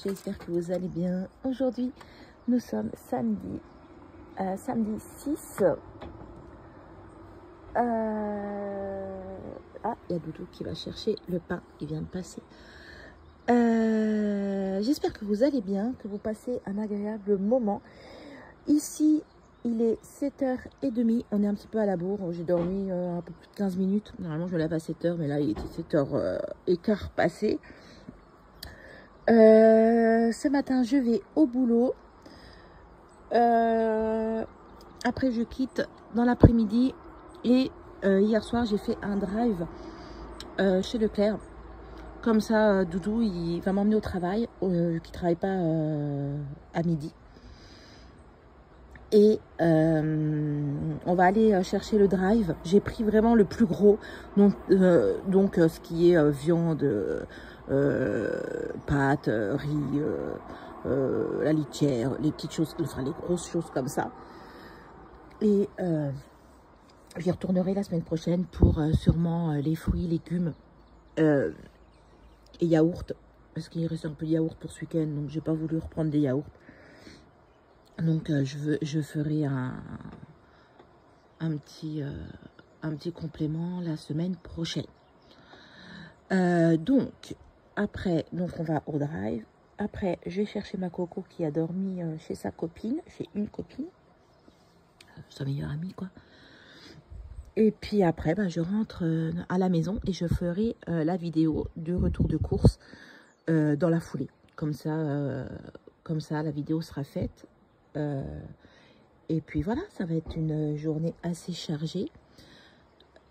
j'espère que vous allez bien. Aujourd'hui, nous sommes samedi 6. Ah, il y a Doudou qui va chercher le pain, il vient de passer. J'espère que vous allez bien, que vous passez un agréable moment. Ici, il est 7h30, on est un petit peu à la bourre. J'ai dormi un peu plus de 15 minutes. Normalement, je me lève à 7h, mais là, il était 7h15 passé. Ce matin, je vais au boulot. Après, je quitte dans l'après-midi. Et hier soir, j'ai fait un drive chez Leclerc. Comme ça, Doudou, il va m'emmener au travail, qui ne travaille pas à midi. Et on va aller chercher le drive. J'ai pris vraiment le plus gros. Donc ce qui est viande, pâtes, riz, la litière, les petites choses, enfin les grosses choses comme ça. Et j'y retournerai la semaine prochaine pour sûrement les fruits, légumes et yaourts. Parce qu'il reste un peu de yaourt pour ce week-end, donc j'ai pas voulu reprendre des yaourts. Donc je ferai un petit complément la semaine prochaine. Donc après, on va au drive. Après, je vais chercher ma Coco qui a dormi chez sa copine, chez une copine, sa meilleure amie quoi. Et puis après, je rentre à la maison et je ferai la vidéo du retour de course dans la foulée. Comme ça, la vidéo sera faite. Et puis voilà, ça va être une journée assez chargée.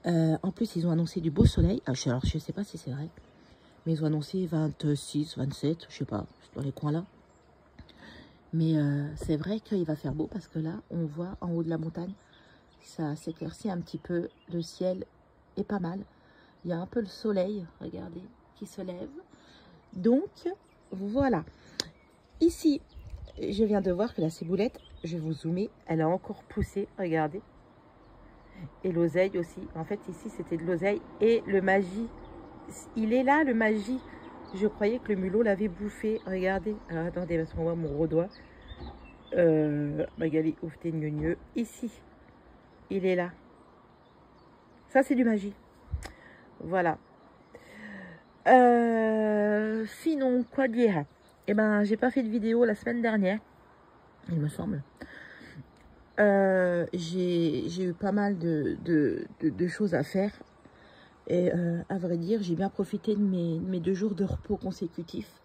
En plus, ils ont annoncé du beau soleil. Alors, je sais pas si c'est vrai, mais ils ont annoncé 26, 27, je sais pas, dans les coins là. Mais c'est vrai qu'il va faire beau parce que là, on voit en haut de la montagne, ça s'éclaircit un petit peu. Le ciel est pas mal. Il y a un peu le soleil, regardez, qui se lève. Donc, voilà. Ici, je viens de voir que la ciboulette, je vais vous zoomer, elle a encore poussé, regardez. Et l'oseille aussi. En fait, ici, c'était de l'oseille. Et le magie, il est là, le magie. Je croyais que le mulot l'avait bouffé. Regardez. Alors, attendez, parce qu'on voit mon gros doigt. Magali, ouvre tes gneugneux. Ici, il est là. Ça, c'est du magie. Voilà. Sinon, quoi dire? Eh ben, j'ai pas fait de vidéo la semaine dernière, il me semble. J'ai eu pas mal de choses à faire. Et à vrai dire, j'ai bien profité de mes 2 jours de repos consécutifs.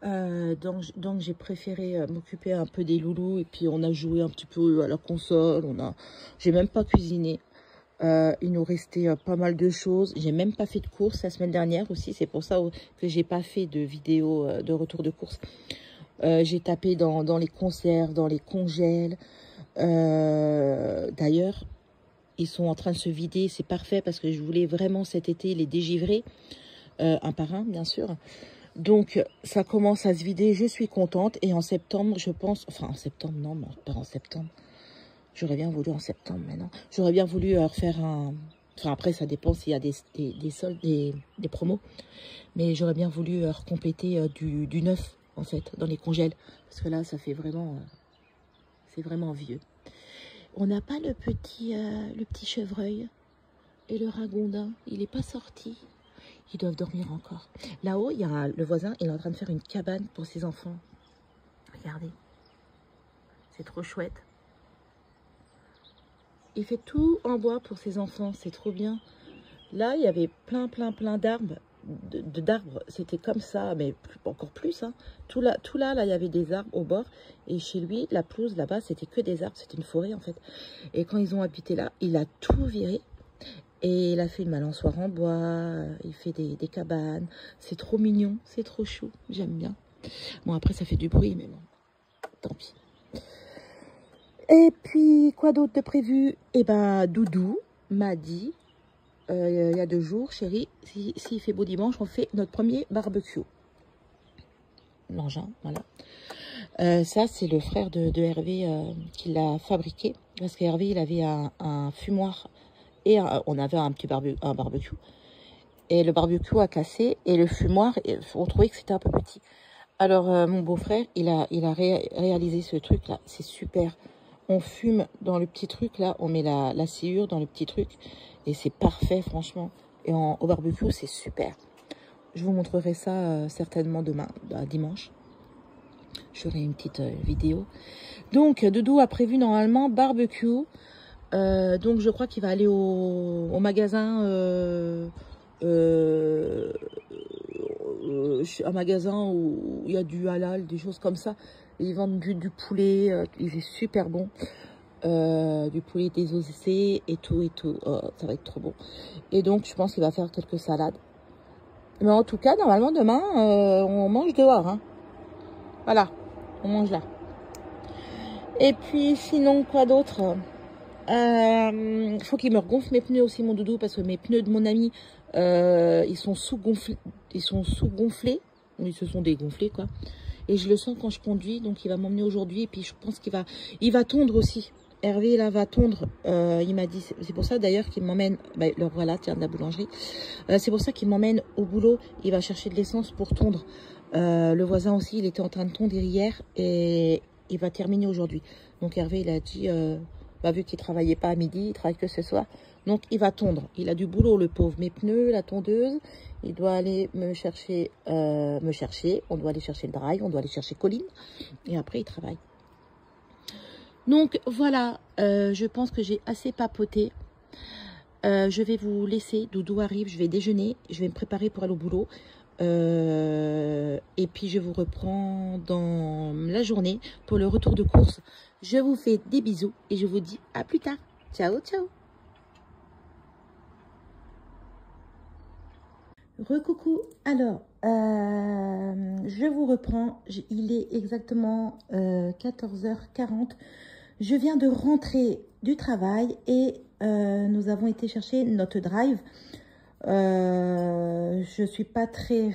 Donc j'ai préféré m'occuper un peu des loulous. Et puis on a joué un petit peu à la console. J'ai même pas cuisiné. Il nous restait pas mal de choses. J'ai même pas fait de course la semaine dernière aussi. C'est pour ça que j'ai pas fait de vidéo de retour de course. J'ai tapé dans les conserves, dans les congèles. D'ailleurs, ils sont en train de se vider. C'est parfait parce que je voulais vraiment cet été les dégivrer. Un par un, bien sûr. Donc, ça commence à se vider. Je suis contente. Et en septembre, je pense... Enfin, en septembre, non, mais pas en septembre. J'aurais bien voulu en septembre, mais non. J'aurais bien voulu refaire un... Enfin, après, ça dépend s'il y a des soldes, des promos. Mais j'aurais bien voulu recompléter du neuf, en fait, dans les congèles. Parce que là, ça fait vraiment... c'est vraiment vieux. On n'a pas le petit chevreuil et le ragondin. Il n'est pas sorti. Ils doivent dormir encore. Là-haut, il y a le voisin. Il est en train de faire une cabane pour ses enfants. Regardez. C'est trop chouette. Il fait tout en bois pour ses enfants, c'est trop bien. Là, il y avait plein d'arbres. D'arbres, c'était comme ça, mais encore plus. Hein. Tout là, il y avait des arbres au bord. Et chez lui, la pelouse là-bas, c'était que des arbres. C'était une forêt, en fait. Et quand ils ont habité là, il a tout viré. Et il a fait une balançoire en bois. Il fait des cabanes. C'est trop mignon, c'est trop chou. J'aime bien. Bon, après, ça fait du bruit, mais bon, tant pis. Et puis, quoi d'autre de prévu? Eh ben, Doudou m'a dit, il y a 2 jours, chérie, s'il fait beau dimanche, on fait notre premier barbecue. L'engin, voilà. Ça, c'est le frère de Hervé qui l'a fabriqué. Parce qu'Hervé, il avait un fumoir et on avait un petit barbecue. Et le barbecue a cassé et le fumoir, on trouvait que c'était un peu petit. Alors, mon beau-frère, il a réalisé ce truc-là. C'est super. On fume dans le petit truc, là. On met la sciure dans le petit truc. Et c'est parfait, franchement. Et au barbecue, c'est super. Je vous montrerai ça certainement demain, dimanche. Je ferai une petite vidéo. Donc, Doudou a prévu normalement barbecue. Donc, je crois qu'il va aller au magasin... un magasin où il y a du halal, des choses comme ça. Ils vendent du poulet, il est super bon. Du poulet désossé et tout et tout. Oh, ça va être trop bon. Et donc, je pense qu'il va faire quelques salades. Mais en tout cas, normalement, demain, on mange dehors. Hein. Voilà, on mange là. Et puis, sinon, quoi d'autre? Il faut qu'il me regonfle mes pneus aussi, mon doudou, parce que mes pneus de mon ami, ils sont sous-gonflés. Ils se sont dégonflés, quoi. Et je le sens quand je conduis, donc il va m'emmener aujourd'hui. Et puis, je pense qu'il va tondre aussi. Hervé, là, va tondre. Il m'a dit, c'est pour ça d'ailleurs qu'il m'emmène, le voilà, tiens, de la boulangerie. C'est pour ça qu'il m'emmène au boulot. Il va chercher de l'essence pour tondre. Le voisin aussi, il était en train de tondre hier et il va terminer aujourd'hui. Donc Hervé, il a dit, vu qu'il travaillait pas à midi, il travaille que ce soir. Donc il va tondre. Il a du boulot, le pauvre. Mes pneus, la tondeuse. Il doit aller me chercher. On doit aller chercher le drive. On doit aller chercher Colline. Et après, il travaille. Donc voilà, je pense que j'ai assez papoté. Je vais vous laisser. Doudou arrive, je vais déjeuner. Je vais me préparer pour aller au boulot. Et puis je vous reprends dans la journée pour le retour de course. Je vous fais des bisous et je vous dis à plus tard. Ciao, ciao. Recoucou. Alors, je vous reprends. Il est exactement 14h40. Je viens de rentrer du travail et nous avons été chercher notre drive. Je suis pas très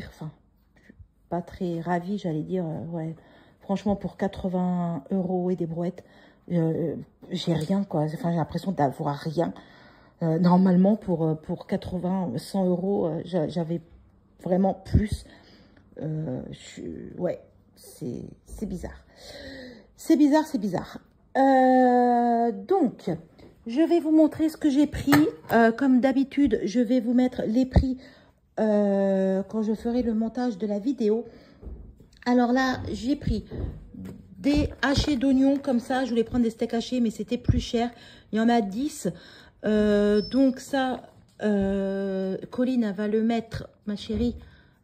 ravie, j'allais dire. Ouais, franchement, pour 80 € et des brouettes, j'ai rien, quoi. Enfin, j'ai l'impression d'avoir rien. Normalement, pour 80, 100 €, j'avais vraiment plus. Ouais, c'est bizarre. C'est bizarre, c'est bizarre. Donc, je vais vous montrer ce que j'ai pris. Comme d'habitude, je vais vous mettre les prix quand je ferai le montage de la vidéo. Alors là, j'ai pris des hachés d'oignons comme ça. Je voulais prendre des steaks hachés, mais c'était plus cher. Il y en a 10. Donc ça, Colline, elle va le mettre, ma chérie,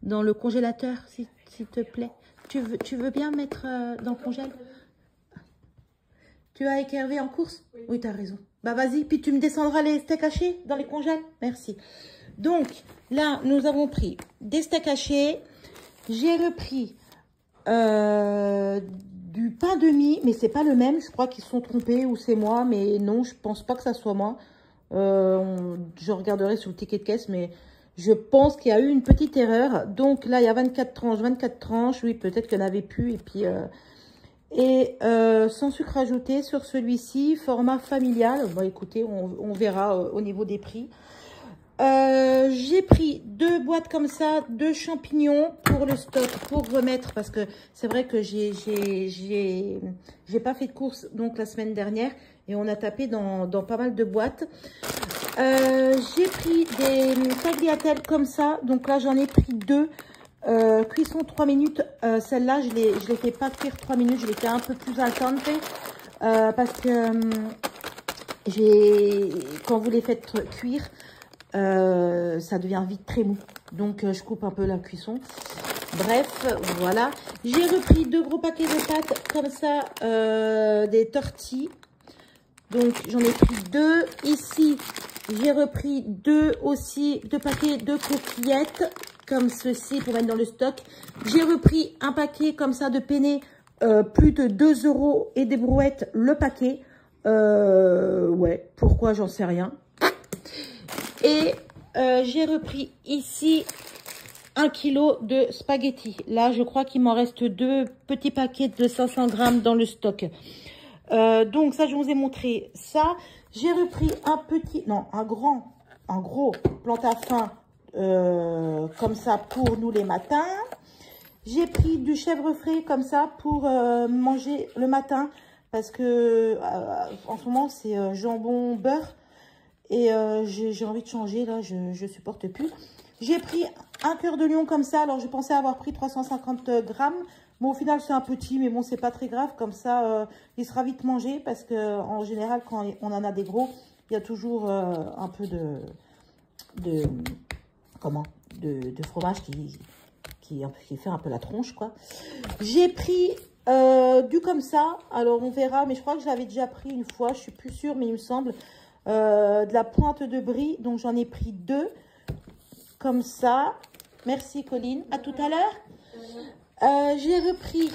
dans le congélateur, s'il te plaît. Tu veux bien mettre dans le congèle? Tu vas avec Hervé en course? Oui, oui, tu as raison. Bah vas-y, puis tu me descendras les steaks hachés dans les congèles. Merci. Donc, là, nous avons pris des steaks hachés. J'ai repris du pain de mie, mais c'est pas le même. Je crois qu'ils se sont trompés ou c'est moi, mais non, je pense pas que ça soit moi. Je regarderai sur le ticket de caisse, mais je pense qu'il y a eu une petite erreur. Donc là, il y a 24 tranches. Oui, peut-être qu'il n'y en avait plus. Et puis... sans sucre ajouté sur celui-ci, format familial. Bon, écoutez, on verra au niveau des prix. J'ai pris 2 boîtes comme ça de champignons pour le stock, pour remettre, parce que c'est vrai que j'ai pas fait de course donc la semaine dernière et on a tapé dans pas mal de boîtes. J'ai pris des tagliatelles comme ça, donc là j'en ai pris 2. Cuisson 3 minutes, celle-là je l'ai fait pas cuire 3 minutes, je l'ai fait un peu plus al dente parce que quand vous les faites cuire, ça devient vite très mou, donc je coupe un peu la cuisson. Bref, voilà, j'ai repris 2 gros paquets de pâtes comme ça, des tortillas, donc j'en ai pris 2 ici. J'ai repris 2 paquets de coquillettes comme ceci pour mettre dans le stock. J'ai repris un paquet comme ça de penne, plus de 2 € et des brouettes le paquet. Ouais, pourquoi, j'en sais rien. Et j'ai repris ici 1 kg de spaghettis. Là, je crois qu'il m'en reste 2 petits paquets de 500 grammes dans le stock. Donc ça, je vous ai montré ça. J'ai repris un gros plantain fin comme ça pour nous les matins. J'ai pris du chèvre frais comme ça pour manger le matin. Parce que en ce moment, c'est jambon beurre. Et j'ai envie de changer, là, je supporte plus. J'ai pris un cœur de lion comme ça. Alors, je pensais avoir pris 350 grammes. Bon, au final, c'est un petit, mais bon, c'est pas très grave. Comme ça, il sera vite mangé. Parce que en général, quand on en a des gros, il y a toujours un peu de fromage qui fait un peu la tronche, quoi. J'ai pris du comme ça. Alors, on verra. Mais je crois que je l'avais déjà pris une fois. Je suis plus sûre, mais il me semble. De la pointe de brie. Donc, j'en ai pris 2. Comme ça. Merci, Colline. À tout à l'heure. J'ai repris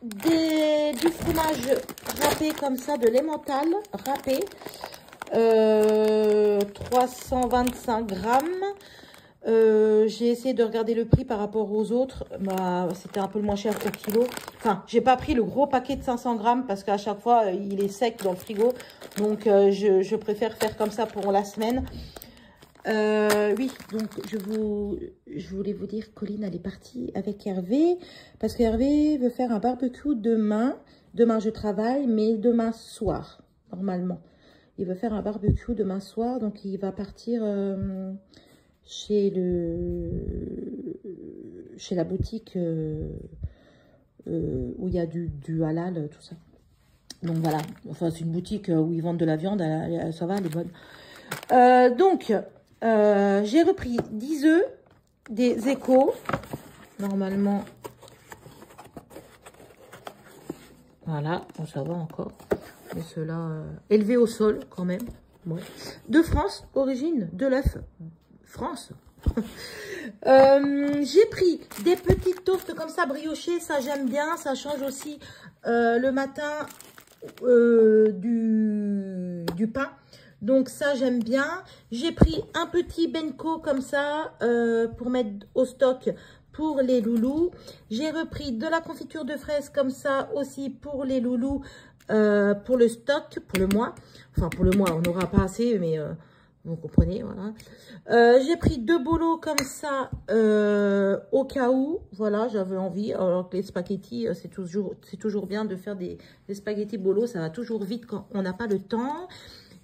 du fromage râpé comme ça, de l'emmental râpé. 325 grammes. J'ai essayé de regarder le prix par rapport aux autres. Bah, c'était un peu le moins cher au kilo. Enfin, j'ai pas pris le gros paquet de 500 grammes parce qu'à chaque fois, il est sec dans le frigo. Donc, je préfère faire comme ça pour la semaine. Oui, donc je voulais vous dire, Colline, elle est partie avec Hervé. Parce qu'Hervé veut faire un barbecue demain. Demain, je travaille, mais demain soir, normalement. Il veut faire un barbecue demain soir. Donc, il va partir chez la boutique où il y a du halal, tout ça. Donc, voilà. Enfin, c'est une boutique où ils vendent de la viande. Ça va, elle est bonne. Donc, j'ai repris 10 œufs des Échos. Normalement, voilà, bon, ça va encore. Mais ceux-là, élevés au sol quand même. Ouais. De France, origine de l'œuf. France. J'ai pris des petites toasts comme ça, briochées. Ça, j'aime bien. Ça change aussi le matin du pain. Donc ça, j'aime bien. J'ai pris un petit Benko comme ça pour mettre au stock pour les loulous. J'ai repris de la confiture de fraises comme ça aussi pour les loulous, pour le stock, pour le mois. Enfin, pour le mois, on n'aura pas assez, mais vous comprenez, voilà. J'ai pris 2 bolos comme ça au cas où. Voilà, j'avais envie. Alors que les spaghettis, c'est toujours bien de faire des spaghettis bolos. Ça va toujours vite quand on n'a pas le temps.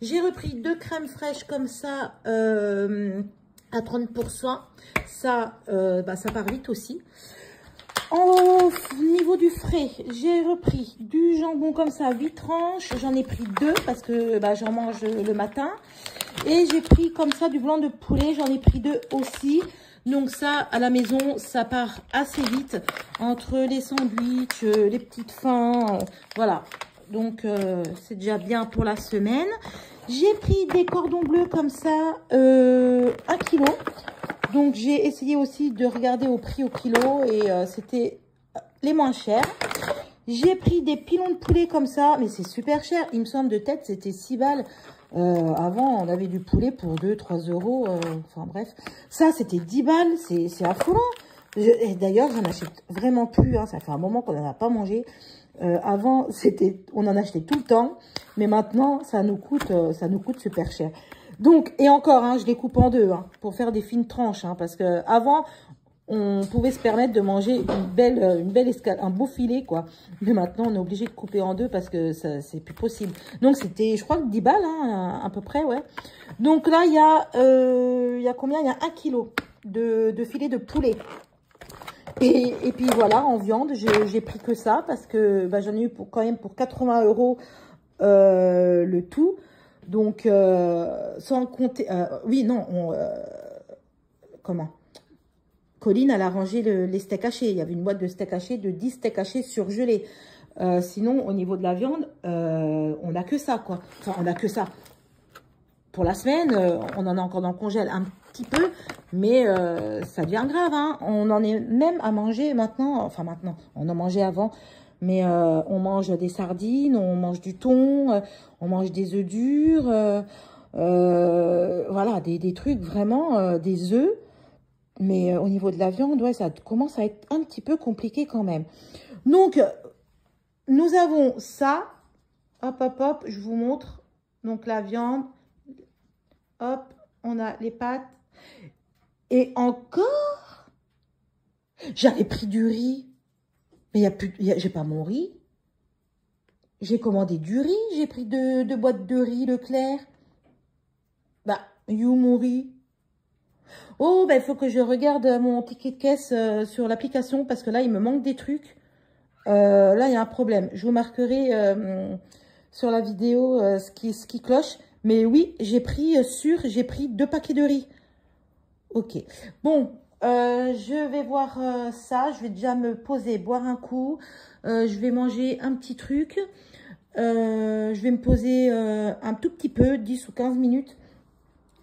J'ai repris 2 crèmes fraîches comme ça à 30%. Ça, ça part vite aussi. Au niveau du frais, j'ai repris du jambon comme ça, 8 tranches. J'en ai pris 2 parce que j'en mange le matin. Et j'ai pris comme ça du blanc de poulet. J'en ai pris 2 aussi. Donc ça, à la maison, ça part assez vite. Entre les sandwichs, les petites faims, voilà. Donc, c'est déjà bien pour la semaine. J'ai pris des cordons bleus comme ça, 1 kilo. Donc, j'ai essayé aussi de regarder au prix au kilo et c'était les moins chers. J'ai pris des pilons de poulet comme ça, mais c'est super cher. Il me semble de tête, c'était 6 balles. Avant, on avait du poulet pour 2-3 euros. Enfin, bref. Ça, c'était 10 balles. C'est affolant. Et d'ailleurs, j'en achète vraiment plus. Hein. Ça fait un moment qu'on n'en a pas mangé. Avant, on en achetait tout le temps, mais maintenant, ça nous coûte super cher. Donc, et encore, hein, je les coupe en 2 hein, pour faire des fines tranches, hein, parce que avant, on pouvait se permettre de manger une belle escale, un beau filet, quoi. Mais maintenant, on est obligé de couper en 2 parce que c'est plus possible. Donc, c'était, je crois, 10 balles, hein, à peu près, ouais. Donc là, il y a combien? Il y a 1 kilo de filet de poulet. Et puis voilà, en viande, j'ai pris que ça parce que j'en ai eu quand même pour 80 € le tout. Donc, sans compter... oui, non, comment? Colline, elle a rangé les steaks hachés. Il y avait une boîte de steaks hachés, de 10 steaks hachés surgelés. Sinon, au niveau de la viande, on n'a que ça, quoi. Enfin, on n'a que ça. Pour la semaine, on en a encore dans le congèle un petit peu, mais ça devient grave, hein. On en est même à manger maintenant, enfin maintenant, on en mangeait avant, mais on mange des sardines, on mange du thon, on mange des œufs durs, voilà, des trucs vraiment, des œufs, mais au niveau de la viande, ouais, ça commence à être un petit peu compliqué quand même. Donc, nous avons ça, hop, hop, hop, je vous montre, donc la viande. Hop, on a les pâtes. Et encore, J'avais pris du riz. Mais j'ai pas mon riz. J'ai commandé du riz. J'ai pris deux boîtes de riz Leclerc. Bah, you mon riz. Oh, bah, il faut que je regarde mon ticket de caisse sur l'application parce que là, il me manque des trucs. Là, il y a un problème. Je vous marquerai sur la vidéo ce qui cloche. Mais oui, j'ai pris 2 paquets de riz. Ok. Bon, je vais voir ça. Je vais déjà me poser, boire un coup. Je vais manger un petit truc. Je vais me poser un tout petit peu, 10 ou 15 minutes.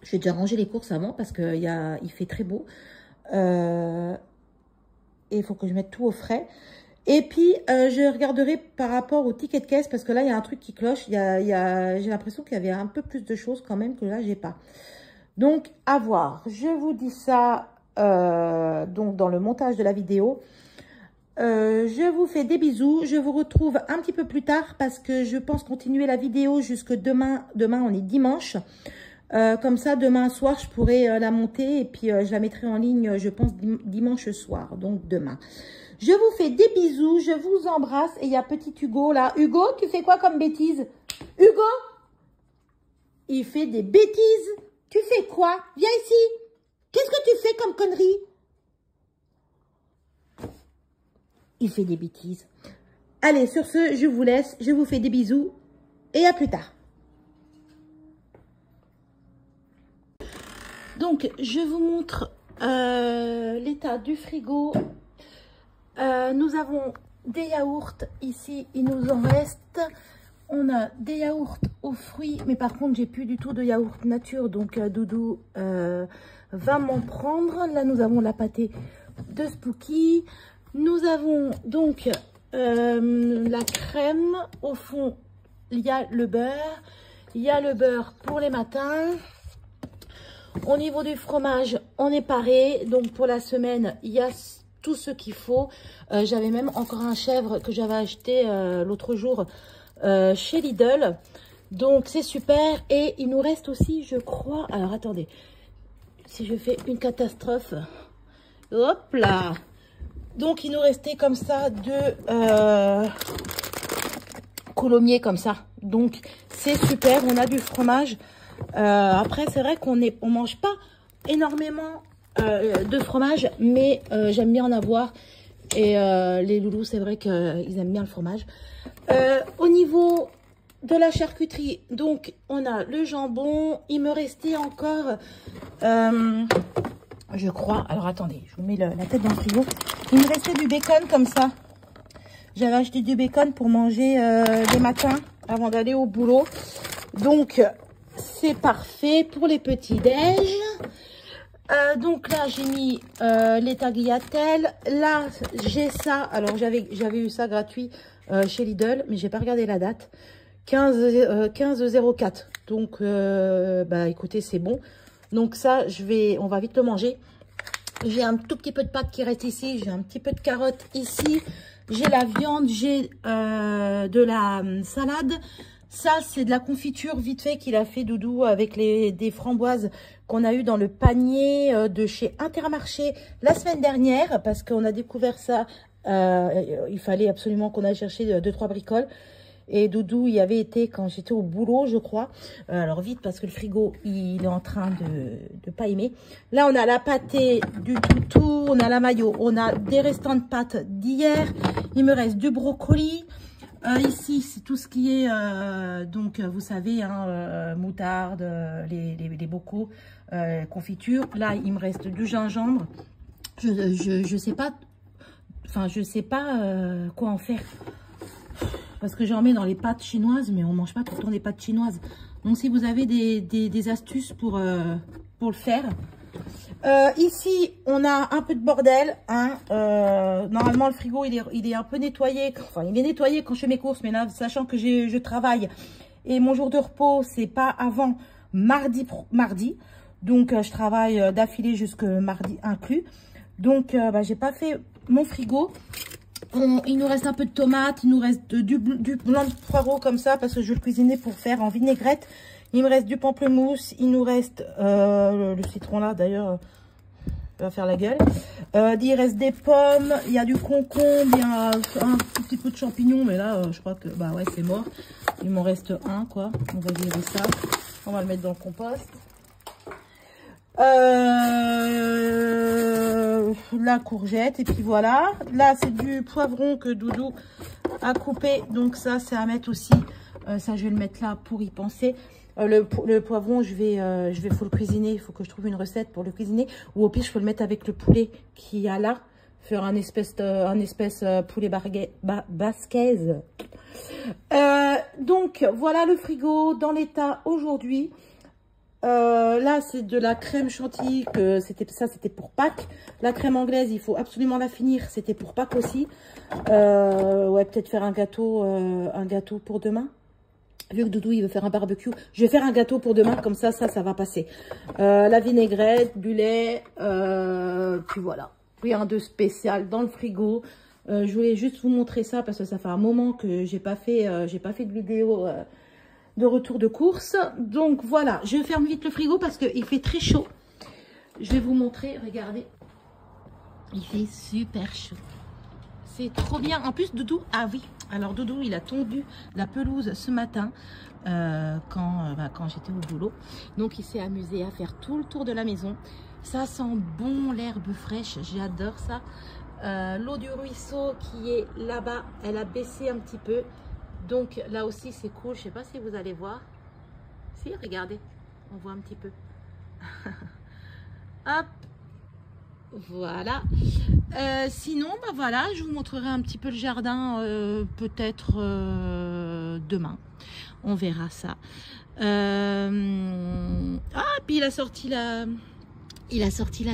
Je vais déjà ranger les courses avant parce qu'il fait très beau. Et il faut que je mette tout au frais. Et puis, je regarderai par rapport au ticket de caisse parce que là, il y a un truc qui cloche. J'ai l'impression qu'il y avait un peu plus de choses quand même que là, j'ai pas. Donc, à voir. Je vous dis ça donc dans le montage de la vidéo. Je vous fais des bisous. Je vous retrouve un petit peu plus tard parce que je pense continuer la vidéo jusque demain. Demain, on est dimanche. Comme ça, demain soir, je pourrai la monter et puis je la mettrai en ligne, je pense, dimanche soir. Donc, demain. Je vous fais des bisous. Je vous embrasse. Et il y a petit Hugo là. Hugo, tu fais quoi comme bêtise? Hugo, il fait des bêtises. Tu fais quoi? Viens ici. Qu'est-ce que tu fais comme connerie? Il fait des bêtises. Allez, sur ce, je vous laisse. Je vous fais des bisous. Et à plus tard. Donc, je vous montre l'état du frigo. Nous avons des yaourts. Ici, il nous en reste. On a des yaourts aux fruits. Mais par contre, j'ai plus du tout de yaourt nature. Donc, Doudou va m'en prendre. Là, nous avons la pâtée de Spooky. Nous avons donc la crème. Au fond, il y a le beurre. Il y a le beurre pour les matins. Au niveau du fromage, on est paré. Donc, pour la semaine, il y a tout ce qu'il faut. J'avais même encore un chèvre que j'avais acheté l'autre jour chez Lidl. Donc, c'est super. Et il nous reste aussi, je crois... Alors, attendez. Si je fais une catastrophe... Hop là! Donc, il nous restait comme ça deux coulommiers comme ça. Donc, c'est super. On a du fromage. Après, c'est vrai qu'on mange pas énormément de fromage, mais j'aime bien en avoir. Et les loulous, c'est vrai qu'ils aiment bien le fromage. Au niveau de la charcuterie, donc, on a le jambon. Il me restait encore... je crois, alors attendez, je vous mets la tête dans le frigo. Il me restait du bacon comme ça. J'avais acheté du bacon pour manger les matins avant d'aller au boulot. Donc, c'est parfait pour les petits-déj. Donc là, j'ai mis les tagliatelles. Là, j'ai ça. Alors, j'avais eu ça gratuit chez Lidl, mais j'ai pas regardé la date. 15,04. Donc, bah écoutez, c'est bon. Donc ça, on va vite le manger. J'ai un tout petit peu de pâte qui reste ici. J'ai un petit peu de carottes ici. J'ai la viande. J'ai de la salade. Ça, c'est de la confiture vite fait qu'il a fait Doudou avec des framboises qu'on a eu dans le panier de chez Intermarché la semaine dernière. Parce qu'on a découvert ça. Il fallait absolument qu'on aille chercher 2-3 bricoles. Et Doudou y avait été quand j'étais au boulot, je crois. Alors vite, parce que le frigo, il est en train de pas aimer. Là, on a la pâtée du toutou, on a la mayo, on a des restants de pâtes d'hier. Il me reste du brocoli. Ici, c'est tout ce qui est, donc, vous savez, hein, moutarde, les bocaux, confiture. Là, il me reste du gingembre. Je sais pas, enfin, je sais pas quoi en faire. Parce que j'en mets dans les pâtes chinoises, mais on ne mange pas tout le temps des pâtes chinoises. Donc, si vous avez des astuces pour le faire. Ici, on a un peu de bordel. Hein. Normalement, le frigo, il est un peu nettoyé. Enfin, il est nettoyé quand je fais mes courses. Mais là, sachant que je travaille et mon jour de repos, c'est pas avant mardi. Donc, je travaille d'affilée jusque mardi inclus. Donc, bah, j'ai pas fait mon frigo. Il nous reste un peu de tomates, il nous reste du blanc de poireau comme ça parce que je vais le cuisiner pour faire en vinaigrette. Il me reste du pamplemousse, il nous reste le citron là d'ailleurs, va faire la gueule. Il reste des pommes, il y a du concombre, il y a un petit peu de champignons, mais là, je crois que, bah ouais, c'est mort. Il m'en reste un, quoi. On va virer ça. On va le mettre dans le compost. La courgette, et puis voilà. Là, c'est du poivron que Doudou a coupé, donc ça, c'est à mettre aussi. Ça, je vais le mettre là pour y penser. Le poivron, faut le cuisiner. Il faut que je trouve une recette pour le cuisiner. Ou au pire, je peux le mettre avec le poulet qu'il y a là. Faire un espèce poulet basquaise. Donc, voilà le frigo dans l'état aujourd'hui. Là, c'est de la crème chantilly. C'était pour Pâques. La crème anglaise, il faut absolument la finir. C'était pour Pâques aussi. Ouais, peut-être faire un gâteau pour demain. Vu que Doudou, il veut faire un barbecue, je vais faire un gâteau pour demain, comme ça va passer. La vinaigrette, du lait, puis voilà. Rien de spécial dans le frigo. Je voulais juste vous montrer ça parce que ça fait un moment que j'ai pas fait de vidéo de retour de course. Donc voilà, je ferme vite le frigo parce qu'il fait très chaud. Je vais vous montrer, regardez. Il fait super chaud. C'est trop bien. En plus, Doudou, ah oui, alors Doudou, il a tondu la pelouse ce matin quand j'étais au boulot. Donc, il s'est amusé à faire tout le tour de la maison. Ça sent bon l'herbe fraîche, j'adore ça. L'eau du ruisseau qui est là-bas, elle a baissé un petit peu. Donc, là aussi, c'est cool. Je ne sais pas si vous allez voir. Si, regardez, on voit un petit peu. Hop. Voilà. Sinon, bah voilà, je vous montrerai un petit peu le jardin peut-être demain. On verra ça. Ah, puis il a sorti la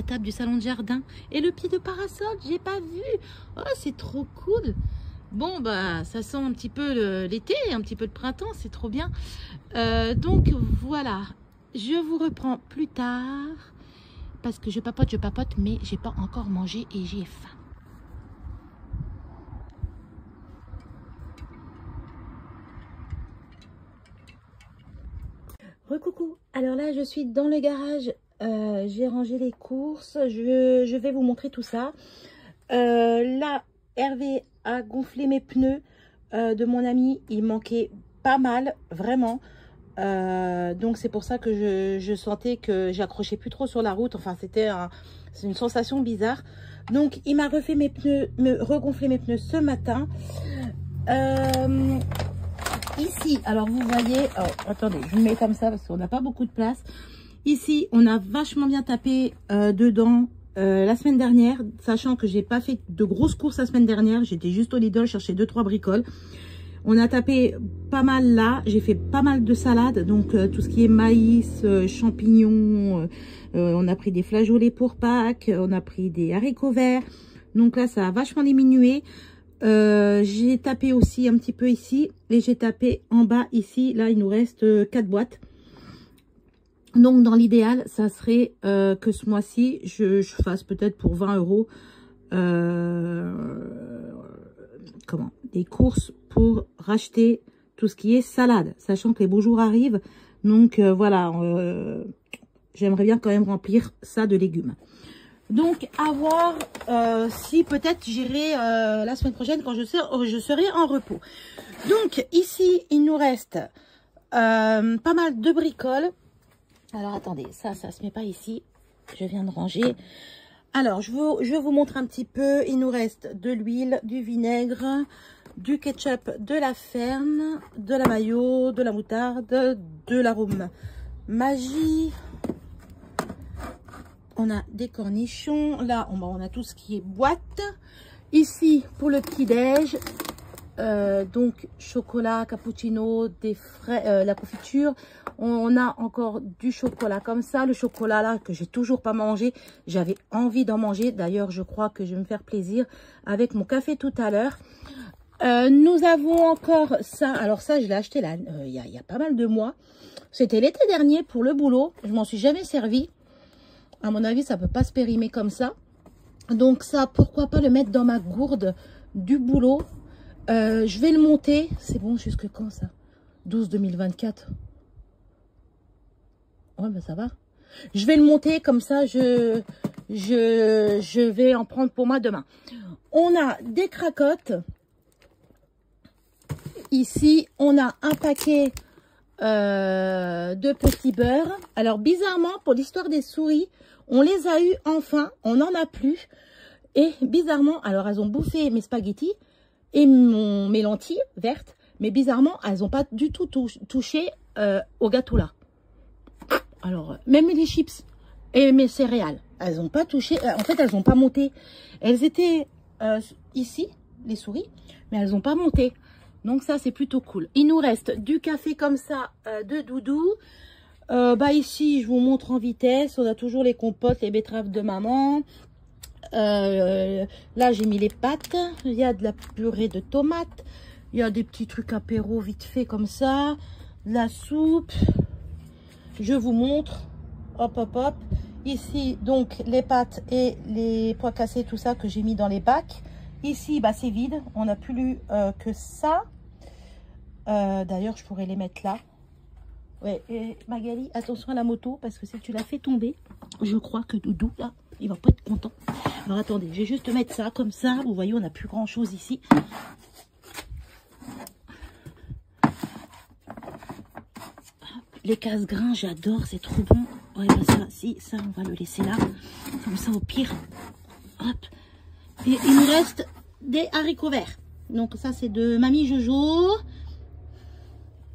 table du salon de jardin et le pied de parasol. J'ai pas vu. Oh, c'est trop cool. Bon, bah, ça sent un petit peu l'été, un petit peu de printemps. C'est trop bien. Donc voilà. Je vous reprends plus tard. Parce que je papote, mais j'ai pas encore mangé et j'ai faim. Recoucou, alors là je suis dans le garage, j'ai rangé les courses, je vais vous montrer tout ça. Là, Hervé a gonflé mes pneus de mon ami, il manquait pas mal, vraiment. Donc c'est pour ça que je sentais que j'accrochais plus trop sur la route. Enfin, c'est une sensation bizarre. Donc il m'a refait mes pneus, regonflé mes pneus ce matin. Ici, alors vous voyez, attendez, je me mets comme ça parce qu'on n'a pas beaucoup de place. Ici, on a vachement bien tapé dedans la semaine dernière, sachant que j'ai pas fait de grosses courses la semaine dernière. J'étais juste au Lidl chercher 2-3 bricoles. On a tapé pas mal là, j'ai fait pas mal de salades, donc tout ce qui est maïs, champignons, on a pris des flageolets pour Pâques, on a pris des haricots verts, donc là ça a vachement diminué. J'ai tapé aussi un petit peu ici, et j'ai tapé en bas ici, là il nous reste 4 boîtes. Donc dans l'idéal, ça serait que ce mois-ci, je fasse peut-être pour 20 €, des courses pour racheter tout ce qui est salade, sachant que les beaux jours arrivent. Donc voilà, j'aimerais bien quand même remplir ça de légumes. Donc à voir si peut-être j'irai la semaine prochaine quand je serai en repos. Donc ici, il nous reste pas mal de bricoles. Alors attendez, ça se met pas ici. Je viens de ranger. Alors, je vous montre un petit peu. Il nous reste de l'huile, du vinaigre, du ketchup, de la ferme, de la mayo, de la moutarde, de l'arôme magie. On a des cornichons. Là, on a tout ce qui est boîte. Ici, pour le petit-déj, donc chocolat, cappuccino, des frais, la confiture. On a encore du chocolat comme ça. Le chocolat là que j'ai toujours pas mangé. J'avais envie d'en manger. D'ailleurs, je crois que je vais me faire plaisir avec mon café tout à l'heure. Nous avons encore ça. Alors ça, je l'ai acheté là il y a pas mal de mois. C'était l'été dernier pour le boulot. Je m'en suis jamais servi. À mon avis, ça peut pas se périmer comme ça. Donc ça, pourquoi pas le mettre dans ma gourde du boulot. Je vais le monter. C'est bon, jusque quand ça? 12-2024. Ouais, ben ça va. Je vais le monter comme ça. je vais en prendre pour moi demain. On a des cracottes. Ici, on a un paquet de petits beurres. Alors, bizarrement, pour l'histoire des souris, on les a eu enfin. On n'en a plus. Et bizarrement, alors elles ont bouffé mes spaghettis et mes lentilles vertes. Mais bizarrement, elles n'ont pas du tout touché au gâteau là. Alors, même les chips et mes céréales, elles n'ont pas touché. En fait, elles n'ont pas monté. Elles étaient ici, les souris, mais elles n'ont pas monté. Donc ça, c'est plutôt cool. Il nous reste du café comme ça de Doudou. Ici, je vous montre en vitesse. On a toujours les compotes, les betteraves de maman. Là, j'ai mis les pâtes. Il y a de la purée de tomates. Il y a des petits trucs apéro vite fait comme ça. La soupe. Je vous montre. Hop, hop, hop. Ici, donc, les pâtes et les pois cassés, tout ça que j'ai mis dans les bacs. Ici, c'est vide. On n'a plus que ça. D'ailleurs, je pourrais les mettre là. Ouais, et Magali, attention à la moto, parce que si tu la fais tomber, je crois que Doudou, là, il va pas être content. Alors, attendez, je vais juste mettre ça comme ça. Vous voyez, on n'a plus grand-chose ici. Les casse-grains, j'adore, c'est trop bon. Ouais, ça, on va le laisser là. Comme ça, au pire. Hop. Et il nous reste des haricots verts. Donc, ça, c'est de Mamie Jojo.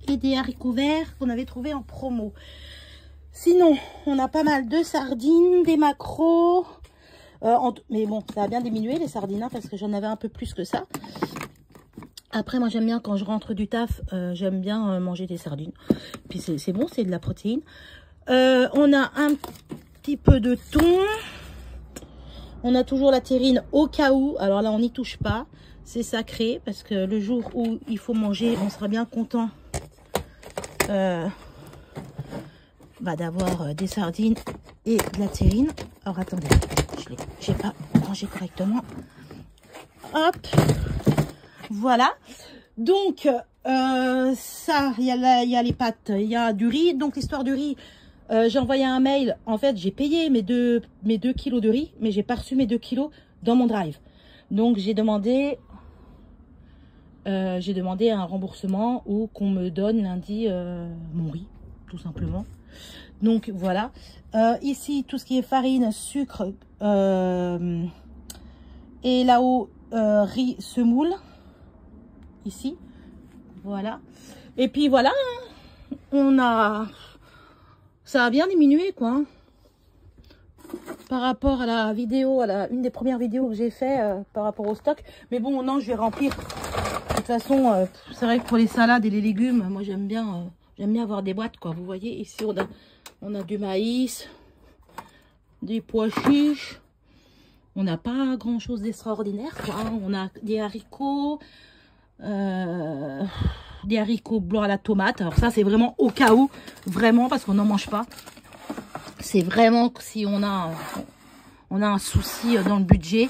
Et des haricots verts qu'on avait trouvé en promo. Sinon, on a pas mal de sardines, des maquereaux. Mais bon, ça a bien diminué les sardines, hein, parce que j'en avais un peu plus que ça. Après, moi, j'aime bien quand je rentre du taf, j'aime bien manger des sardines. Puis c'est bon, c'est de la protéine. On a un petit peu de thon. On a toujours la terrine au cas où. Alors là, on n'y touche pas. C'est sacré, parce que le jour où il faut manger, on sera bien content d'avoir des sardines et de la terrine. Alors attendez, je n'ai pas rangé correctement. Hop, voilà. Donc ça, il y a les pâtes, il y a du riz. Donc l'histoire du riz, j'ai envoyé un mail. En fait, j'ai payé mes 2 kilos de riz, mais j'ai pas reçu mes 2 kilos dans mon drive. Donc j'ai demandé un remboursement ou qu'on me donne lundi mon riz, tout simplement. Donc voilà. Ici, tout ce qui est farine, sucre et là-haut, riz semoule. Ici. Voilà. Et puis voilà. Ça a bien diminué, quoi. Par rapport à la vidéo, une des premières vidéos que j'ai fait par rapport au stock. Mais bon, non, je vais remplir. De toute façon, c'est vrai que pour les salades et les légumes, moi j'aime bien avoir des boîtes, quoi. Vous voyez, ici on a du maïs, des pois chiches. On n'a pas grand chose d'extraordinaire, quoi. On a des haricots blancs à la tomate. Alors ça, c'est vraiment au cas où, vraiment, parce qu'on n'en mange pas. C'est vraiment si on a un souci dans le budget.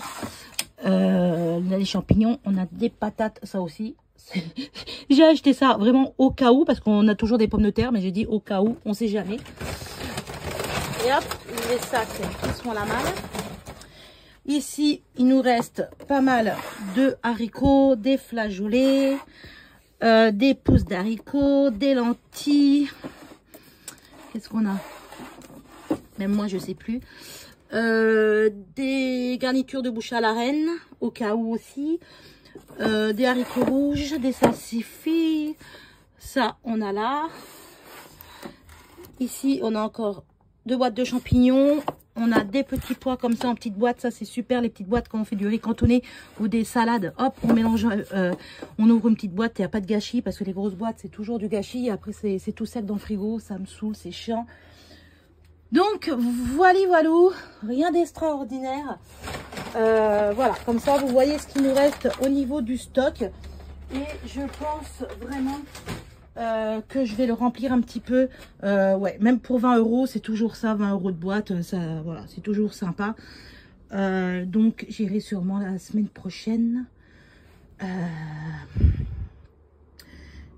On a des champignons, on a des patates, ça aussi. J'ai acheté ça vraiment au cas où, parce qu'on a toujours des pommes de terre, mais j'ai dit au cas où, on sait jamais. Et hop, les sacs qui sont à la malle. Ici, il nous reste pas mal de haricots, des flageolets, des pousses d'haricots, des lentilles. Qu'est-ce qu'on a? Même moi, je sais plus. Des garnitures de bouche à la reine, au cas où aussi. Des haricots rouges, des salsifis. Ça, on a là. Ici, on a encore 2 boîtes de champignons. On a des petits pois comme ça en petites boîtes. Ça, c'est super, les petites boîtes quand on fait du riz cantonné ou des salades. Hop, on mélange, on ouvre une petite boîte. Il n'y a pas de gâchis parce que les grosses boîtes, c'est toujours du gâchis. Après, c'est tout sec dans le frigo. Ça me saoule, c'est chiant. Donc, voilà, rien d'extraordinaire. Voilà, comme ça, vous voyez ce qu'il nous reste au niveau du stock. Et je pense vraiment que je vais le remplir un petit peu. Ouais, même pour 20 €, c'est toujours ça, 20 € de boîte. Ça, voilà, c'est toujours sympa. Donc, j'irai sûrement la semaine prochaine.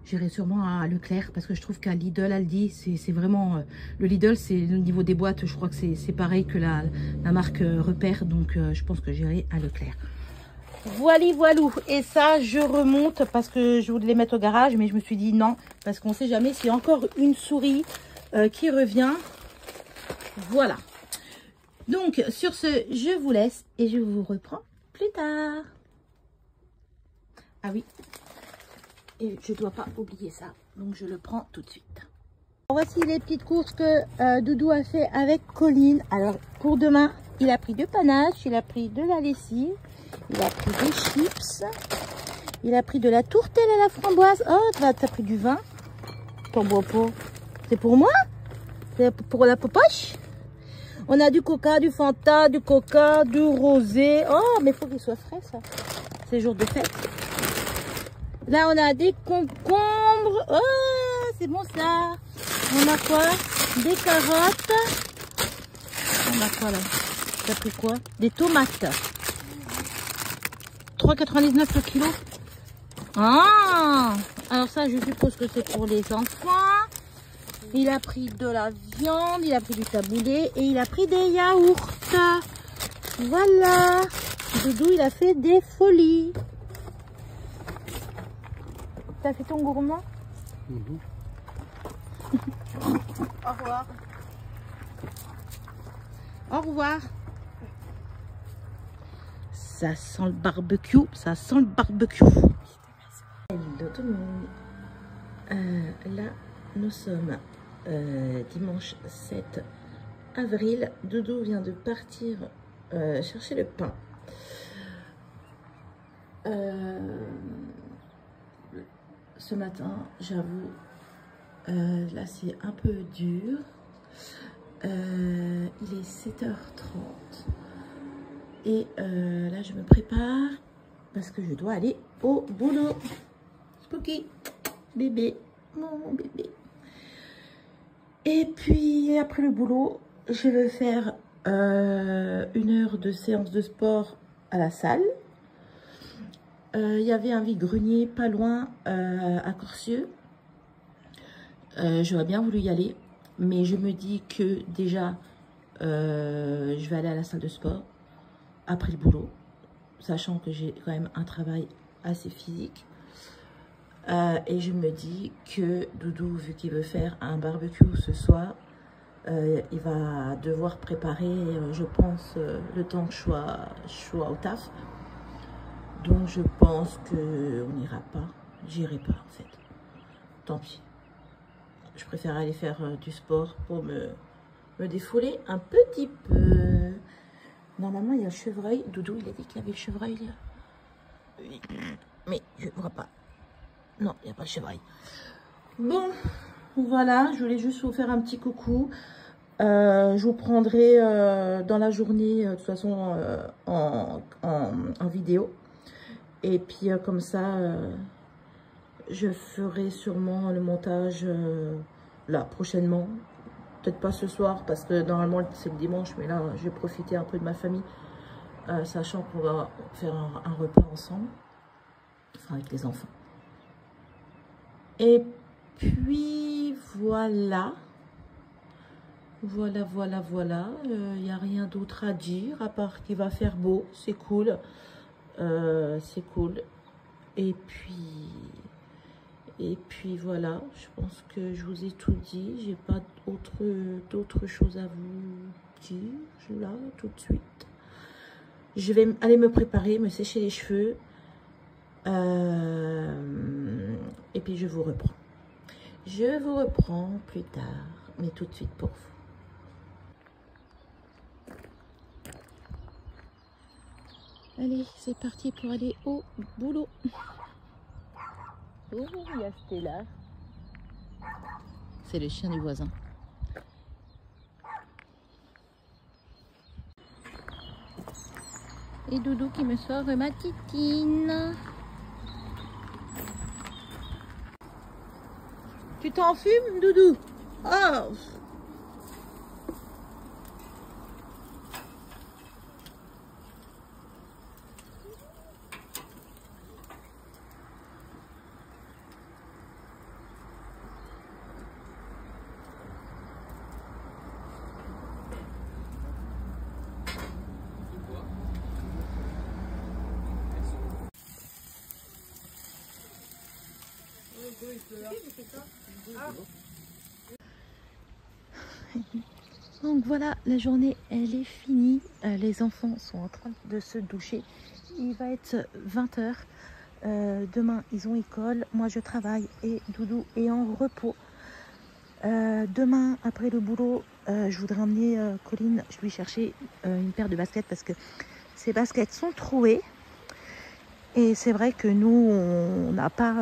j'irai sûrement à Leclerc parce que je trouve qu'à Lidl, Aldi, c'est vraiment... le Lidl, c'est le niveau des boîtes, je crois que c'est pareil que la marque Repère. Donc, je pense que j'irai à Leclerc. Voilà, voilou. Et ça, je remonte parce que je voulais les mettre au garage, mais je me suis dit non, parce qu'on ne sait jamais s'il y a encore une souris qui revient. Voilà. Donc, sur ce, je vous laisse et je vous reprends plus tard. Ah oui, et je ne dois pas oublier ça, donc je le prends tout de suite. Voici les petites courses que Doudou a fait avec Colline. Alors, pour demain, il a pris 2 panaches, il a pris de la lessive, il a pris des chips, il a pris de la tourtelle à la framboise. Oh, t'as pris du vin? T'en bois pas? C'est pour moi? C'est pour la popoche? On a du coca, du Fanta, du coca, du rosé. Oh, mais il faut qu'il soit frais, ça. C'est jour de fête. Là, on a des concombres. Oh, c'est bon, ça. On a quoi? Des carottes. On a quoi, là? T'as pris quoi? Des tomates. 3,99 le kilo. Ah! Alors ça, je suppose que c'est pour les enfants. Il a pris de la viande, il a pris du taboulé et il a pris des yaourts. Voilà. Doudou, il a fait des folies. T'as fait ton gourmand? Au revoir. Au revoir. Ça sent le barbecue, ça sent le barbecue. Hello tout le monde. Là, nous sommes dimanche 7 avril. Doudou vient de partir chercher le pain. Ce matin, j'avoue, là c'est un peu dur. Il est 7h30 et là je me prépare parce que je dois aller au boulot. Spooky, bébé, mon bébé. Et puis après le boulot, je vais faire 1 heure de séance de sport à la salle. Il y avait un vide-grenier pas loin à Corcieux. J'aurais bien voulu y aller, mais je me dis que déjà je vais aller à la salle de sport après le boulot, sachant que j'ai quand même un travail assez physique. Et je me dis que Doudou, vu qu'il veut faire un barbecue ce soir, il va devoir préparer, je pense, le temps que je sois au taf. Donc je pense qu'on n'ira pas, j'irai pas en fait. Tant pis. Je préfère aller faire du sport pour me défouler un petit peu. Normalement, il y a le chevreuil. Doudou, il a dit qu'il y avait le chevreuil là. Mais je ne vois pas. Non, il n'y a pas le chevreuil. Bon, voilà. Je voulais juste vous faire un petit coucou. Je vous prendrai dans la journée, de toute façon, en vidéo. Et puis, comme ça, je ferai sûrement le montage là, prochainement. Peut-être pas ce soir, parce que normalement, c'est le dimanche. Mais là, je vais profiter un peu de ma famille. Sachant qu'on va faire un repas ensemble. Enfin, avec les enfants. Et puis, voilà. Voilà. Il n'y a rien d'autre à dire, à part qu'il va faire beau. C'est cool. C'est cool. Et puis voilà, je pense que je vous ai tout dit. J'ai pas d'autres choses à vous dire là tout de suite. Je vais aller me préparer, me sécher les cheveux. Et puis je vous reprends. Je vous reprends plus tard, mais tout de suite pour vous. Allez, c'est parti pour aller au boulot. Oh, il y a Stella. C'est le chien du voisin. Et Doudou qui me sort ma titine. Tu t'en fumes, Doudou? Oh! Donc voilà, la journée elle est finie. Les enfants sont en train de se doucher. Il va être 20 h. Demain ils ont école. Moi je travaille et Doudou est en repos. Demain après le boulot, je voudrais emmener Colline. Je lui chercher une paire de baskets parce que ses baskets sont trouées. Et c'est vrai que nous on n'a pas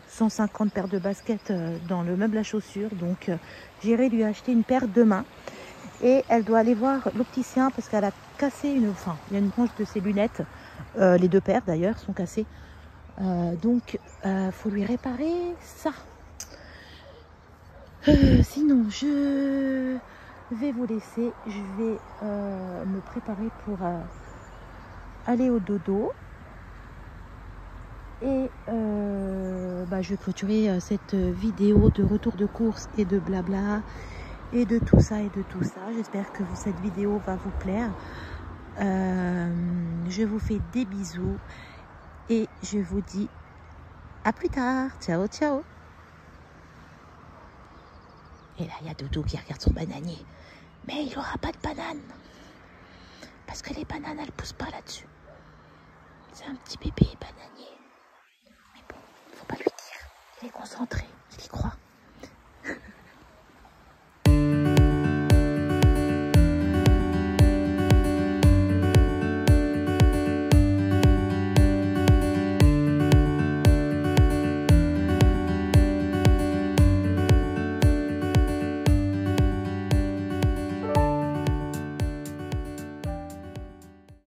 150 paires de baskets dans le meuble à chaussures. Donc j'irai lui acheter une paire demain. Et elle doit aller voir l'opticien parce qu'elle a cassé une... Enfin, il y a une branche de ses lunettes. Les deux paires d'ailleurs sont cassées. Donc, faut lui réparer ça. Sinon, je vais vous laisser. Je vais me préparer pour aller au dodo. Et je vais clôturer cette vidéo de retour de course et de blabla. Et de tout ça et de tout ça. J'espère que cette vidéo va vous plaire. Je vous fais des bisous. Et je vous dis à plus tard. Ciao, ciao. Et là, il y a Doudou qui regarde son bananier. Mais il n'aura pas de banane. Parce que les bananes, elles ne poussent pas là-dessus. C'est un petit bébé bananier. Mais bon, il ne faut pas lui dire. Il est concentré. Il y croit.